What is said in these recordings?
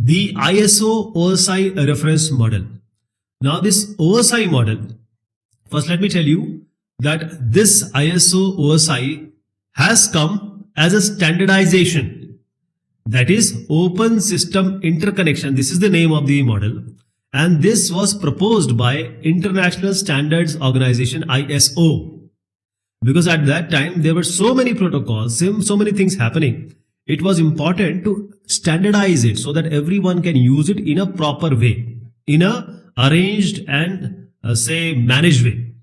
the ISO OSI reference model. Now this OSI model, first let me tell you that this ISO OSI has come as a standardization, that is Open System Interconnection. This is the name of the model, and this was proposed by International Standards Organization ISO, because at that time there were so many protocols, so many things happening. It was important to standardize it so that everyone can use it in a proper way, in a arranged and managed way.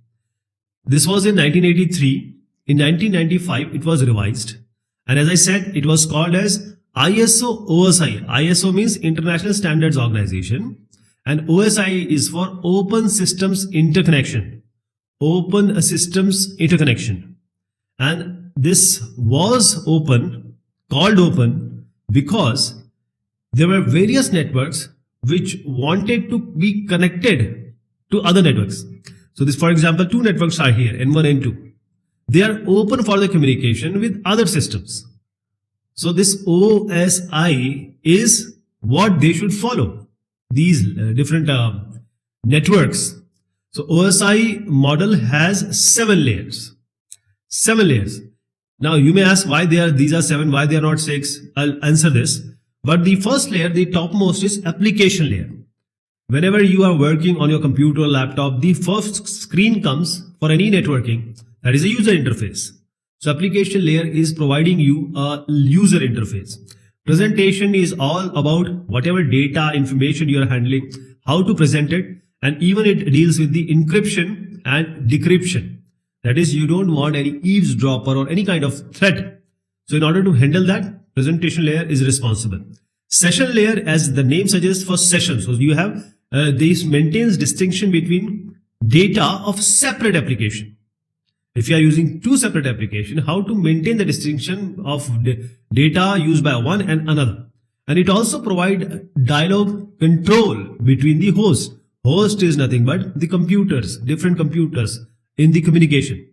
This was in 1983. In 1995 it was revised, and as I said, it was called as ISO OSI. ISO means International Standards Organization, and OSI is for Open Systems Interconnection. Open Systems Interconnection. And this was called open because there were various networks which wanted to be connected to other networks. So this, for example, two networks are here, N1 and N2. They are open for the communication with other systems. So this OSI is what they should follow, these different networks. So OSI model has 7 layers. 7 layers. Now you may ask why these are 7, why they are not 6. I'll answer this. But the first layer, the topmost, is application layer. Whenever you are working on your computer or laptop, the first screen comes for any networking, that is a user interface. So application layer is providing you a user interface. Presentation is all about whatever data, information you are handling, how to present it, and even it deals with the encryption and decryption. That is, you don't want any eavesdropper or any kind of threat. So in order to handle that, presentation layer is responsible. Session layer, as the name suggests, for sessions. So you have this maintains distinction between data of separate application. If you are using two separate applications, how to maintain the distinction of data used by one and another. And it also provides dialogue control between the host. Host is nothing but the computers, different computers in the communication.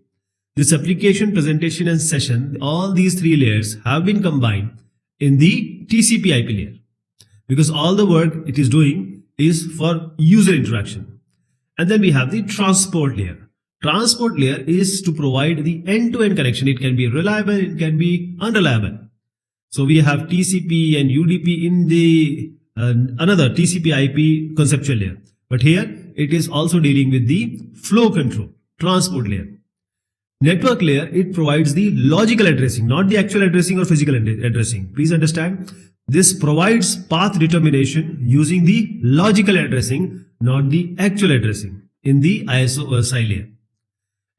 This application, presentation and session, all these 3 layers have been combined in the TCP/IP layer, because all the work it is doing is for user interaction. And then we have the transport layer. Transport layer is to provide the end-to-end connection. It can be reliable, it can be unreliable. So we have TCP and UDP in the another TCP/IP conceptual layer. But here it is also dealing with the flow control, transport layer. Network layer, it provides the logical addressing, not the actual addressing or physical addressing. Please understand, this provides path determination using the logical addressing, not the actual addressing in the ISO OSI layer.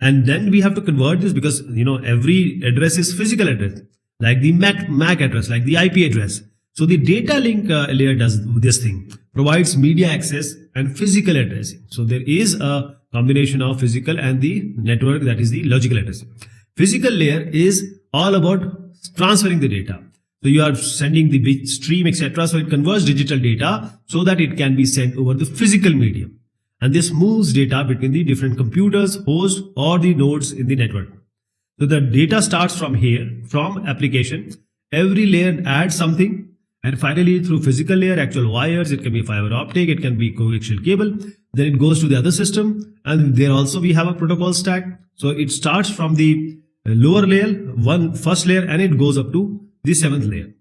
And then we have to convert this, because every address is physical address, like the MAC address, like the IP address. So the data link layer does this thing, provides media access and physical addressing. So there is a combination of physical and the network, that is the logical addressing. Physical layer is all about transferring the data. So you are sending the bit stream, etc. So it converts digital data so that it can be sent over the physical medium. And this moves data between the different computers, hosts, or the nodes in the network. So the data starts from here, from application. Every layer adds something. And finally, through physical layer, actual wires, it can be fiber optic, it can be coaxial cable. Then it goes to the other system. And there also we have a protocol stack. So it starts from the lower layer, first layer, and it goes up to the 7th layer.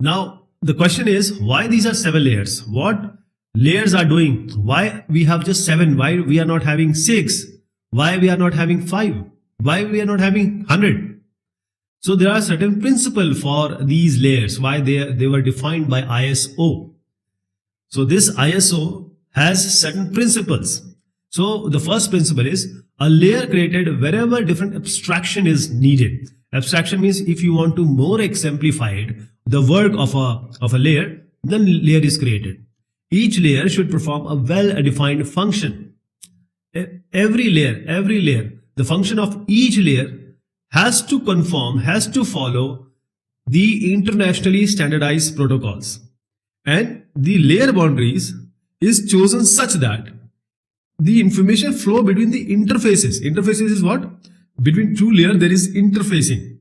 Now, the question is, why these are 7 layers? What layers are doing? Why we have just 7? Why we are not having 6? Why we are not having 5? Why we are not having 100? So there are certain principles for these layers, why they were defined by ISO. So this ISO has certain principles. So the first principle is a layer created wherever different abstraction is needed. Abstraction means if you want to more exemplify it, the work of a layer, then layer is created. Each layer should perform a well-defined function. Every layer, the function of each layer has to conform, has to follow the internationally standardized protocols. And the layer boundaries is chosen such that the information flow between the interfaces. Interfaces is what? Between two layers there is interfacing.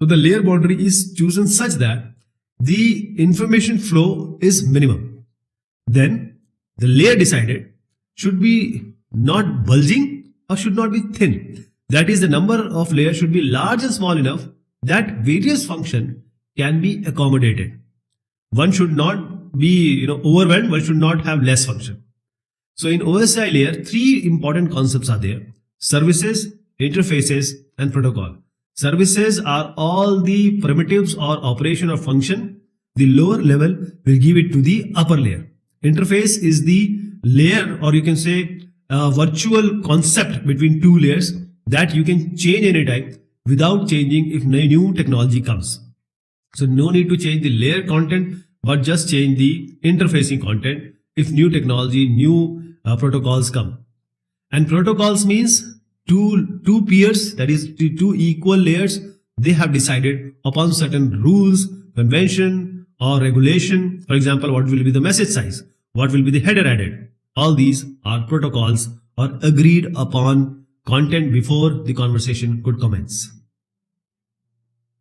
So the layer boundary is chosen such that the information flow is minimum. Then the layer decided should be not bulging or should not be thin. That is, the number of layers should be large and small enough that various function can be accommodated. One should not be overwhelmed, one should not have less function. So in OSI layer, three important concepts are there: services, interfaces, and protocol. Services are all the primitives or operation or function. The lower level will give it to the upper layer. Interface is the layer, or you can say a virtual concept between two layers that you can change anytime without changing if new technology comes. So no need to change the layer content, but just change the interfacing content if new technology, new protocols come. And protocols means two peers, that is two equal layers, they have decided upon certain rules, convention or regulation. For example, what will be the message size, what will be the header added. All these are protocols or agreed upon content before the conversation could commence.